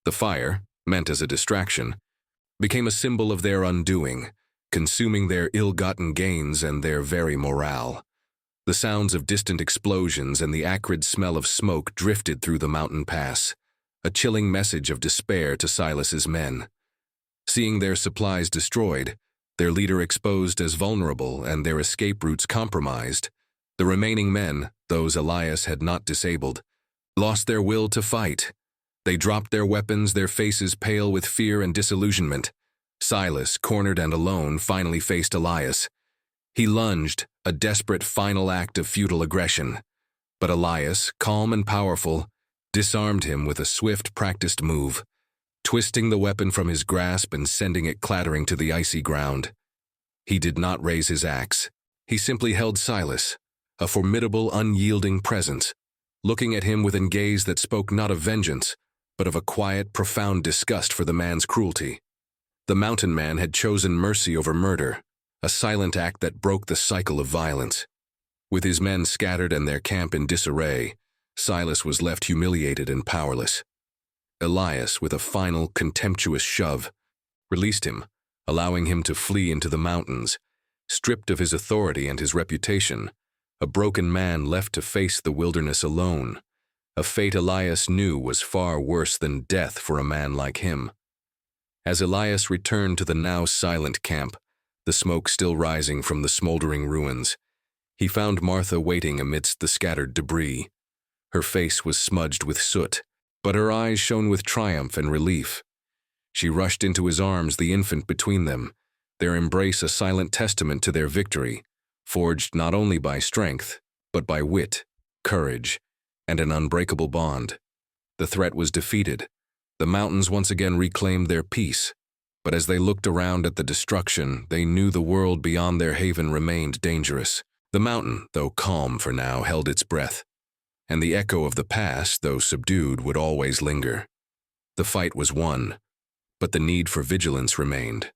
The fire, meant as a distraction, became a symbol of their undoing, consuming their ill-gotten gains and their very morale. The sounds of distant explosions and the acrid smell of smoke drifted through the mountain pass, a chilling message of despair to Silas's men. Seeing their supplies destroyed, their leader exposed as vulnerable and their escape routes compromised, the remaining men, those Elias had not disabled, lost their will to fight. They dropped their weapons, their faces pale with fear and disillusionment. Silas, cornered and alone, finally faced Elias. He lunged, a desperate final act of futile aggression. But Elias, calm and powerful, disarmed him with a swift, practiced move, twisting the weapon from his grasp and sending it clattering to the icy ground. He did not raise his axe. He simply held Silas, a formidable, unyielding presence, looking at him with a gaze that spoke not of vengeance, but of a quiet, profound disgust for the man's cruelty. The mountain man had chosen mercy over murder, a silent act that broke the cycle of violence. With his men scattered and their camp in disarray, Silas was left humiliated and powerless. Elias, with a final, contemptuous shove, released him, allowing him to flee into the mountains, stripped of his authority and his reputation, a broken man left to face the wilderness alone, a fate Elias knew was far worse than death for a man like him. As Elias returned to the now silent camp, the smoke still rising from the smoldering ruins, he found Martha waiting amidst the scattered debris. Her face was smudged with soot, but her eyes shone with triumph and relief. She rushed into his arms, the infant between them, their embrace a silent testament to their victory, forged not only by strength, but by wit, courage, and an unbreakable bond. The threat was defeated. The mountains once again reclaimed their peace, but as they looked around at the destruction, they knew the world beyond their haven remained dangerous. The mountain, though calm for now, held its breath, and the echo of the past, though subdued, would always linger. The fight was won, but the need for vigilance remained.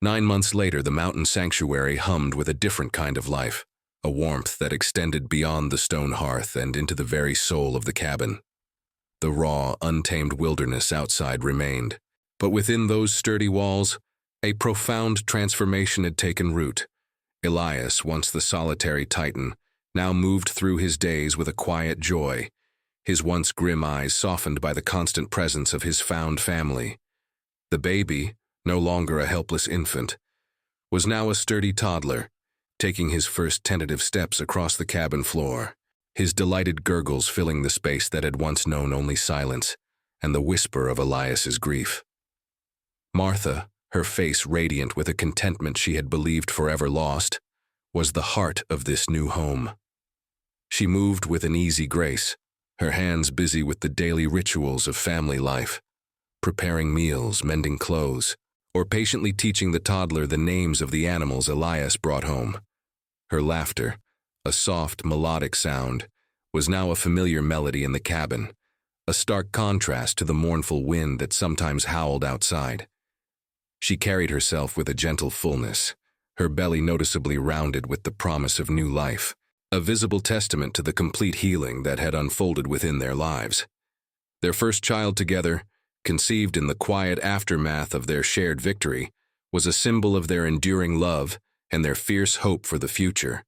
9 months later, the mountain sanctuary hummed with a different kind of life, a warmth that extended beyond the stone hearth and into the very soul of the cabin. The raw, untamed wilderness outside remained, but within those sturdy walls, a profound transformation had taken root. Elias, once the solitary titan, now moved through his days with a quiet joy, his once grim eyes softened by the constant presence of his found family. The baby, no longer a helpless infant, was now a sturdy toddler, taking his first tentative steps across the cabin floor, his delighted gurgles filling the space that had once known only silence. and the whisper of Elias's grief. Martha, her face radiant with a contentment she had believed forever lost, was the heart of this new home. She moved with an easy grace, her hands busy with the daily rituals of family life, preparing meals, mending clothes, or patiently teaching the toddler the names of the animals Elias brought home. Her laughter, a soft, melodic sound, was now a familiar melody in the cabin, a stark contrast to the mournful wind that sometimes howled outside. She carried herself with a gentle fullness, her belly noticeably rounded with the promise of new life, a visible testament to the complete healing that had unfolded within their lives. Their first child together, conceived in the quiet aftermath of their shared victory, was a symbol of their enduring love and their fierce hope for the future.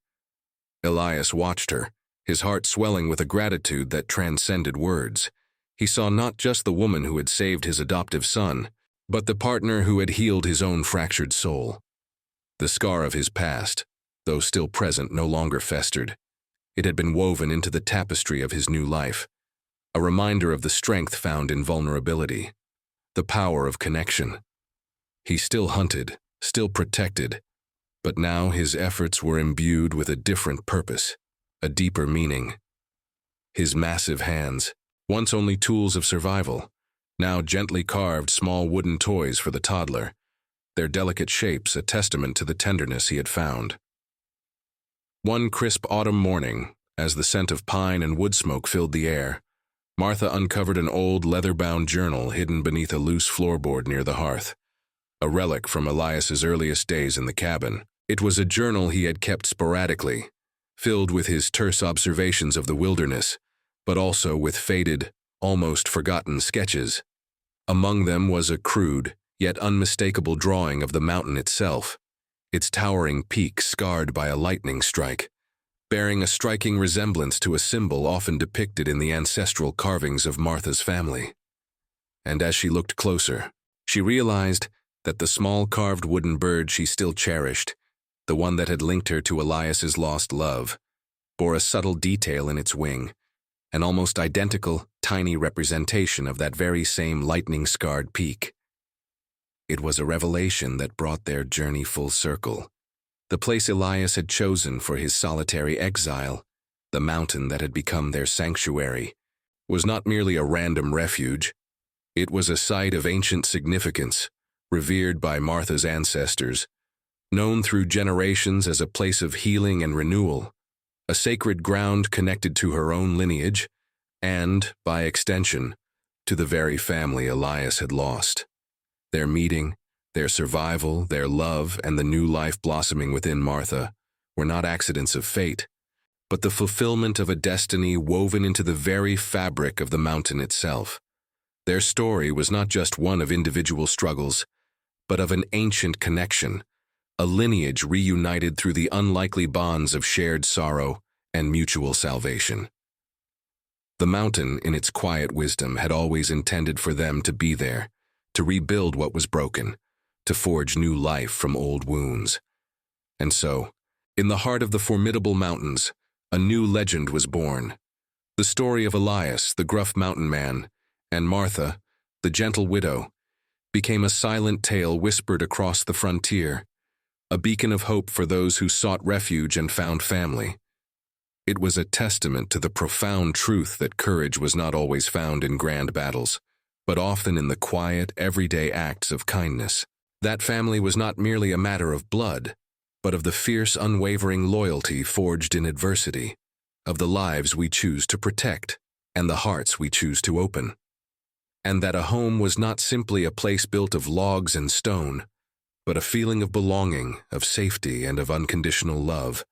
Elias watched her, his heart swelling with a gratitude that transcended words. He saw not just the woman who had saved his adoptive son, but the partner who had healed his own fractured soul. The scar of his past, though still present, no longer festered. It had been woven into the tapestry of his new life, a reminder of the strength found in vulnerability, the power of connection. He still hunted, still protected, but now his efforts were imbued with a different purpose, a deeper meaning. His massive hands, once only tools of survival, now gently carved small wooden toys for the toddler, their delicate shapes a testament to the tenderness he had found. One crisp autumn morning, as the scent of pine and wood smoke filled the air, Martha uncovered an old leather-bound journal hidden beneath a loose floorboard near the hearth, a relic from Elias's earliest days in the cabin. It was a journal he had kept sporadically, filled with his terse observations of the wilderness, but also with faded, almost forgotten sketches. Among them was a crude, yet unmistakable drawing of the mountain itself, its towering peak scarred by a lightning strike, bearing a striking resemblance to a symbol often depicted in the ancestral carvings of Martha's family. And as she looked closer, she realized that the small carved wooden bird she still cherished, the one that had linked her to Elias's lost love, bore a subtle detail in its wing, an almost identical, tiny representation of that very same lightning-scarred peak. It was a revelation that brought their journey full circle. The place Elias had chosen for his solitary exile, the mountain that had become their sanctuary, was not merely a random refuge. It was a site of ancient significance, revered by Martha's ancestors, known through generations as a place of healing and renewal, a sacred ground connected to her own lineage, and, by extension, to the very family Elias had lost. Their meeting, their survival, their love, and the new life blossoming within Martha were not accidents of fate, but the fulfillment of a destiny woven into the very fabric of the mountain itself. Their story was not just one of individual struggles, but of an ancient connection, a lineage reunited through the unlikely bonds of shared sorrow and mutual salvation. The mountain, in its quiet wisdom, had always intended for them to be there, to rebuild what was broken, to forge new life from old wounds. And so, in the heart of the formidable mountains, a new legend was born. The story of Elias, the gruff mountain man, and Martha, the gentle widow, became a silent tale whispered across the frontier, a beacon of hope for those who sought refuge and found family. It was a testament to the profound truth that courage was not always found in grand battles, but often in the quiet, everyday acts of kindness. That family was not merely a matter of blood, but of the fierce, unwavering loyalty forged in adversity, of the lives we choose to protect and the hearts we choose to open. And that a home was not simply a place built of logs and stone, but a feeling of belonging, of safety, and of unconditional love,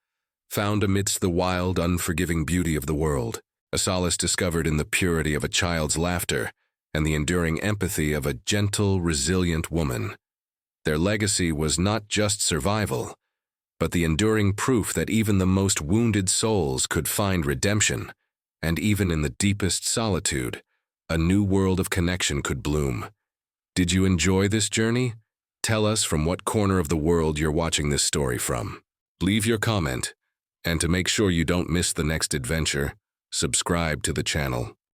found amidst the wild, unforgiving beauty of the world, a solace discovered in the purity of a child's laughter and the enduring empathy of a gentle, resilient woman. Their legacy was not just survival, but the enduring proof that even the most wounded souls could find redemption, and even in the deepest solitude, a new world of connection could bloom. Did you enjoy this journey? Tell us from what corner of the world you're watching this story from. Leave your comment, and to make sure you don't miss the next adventure, subscribe to the channel.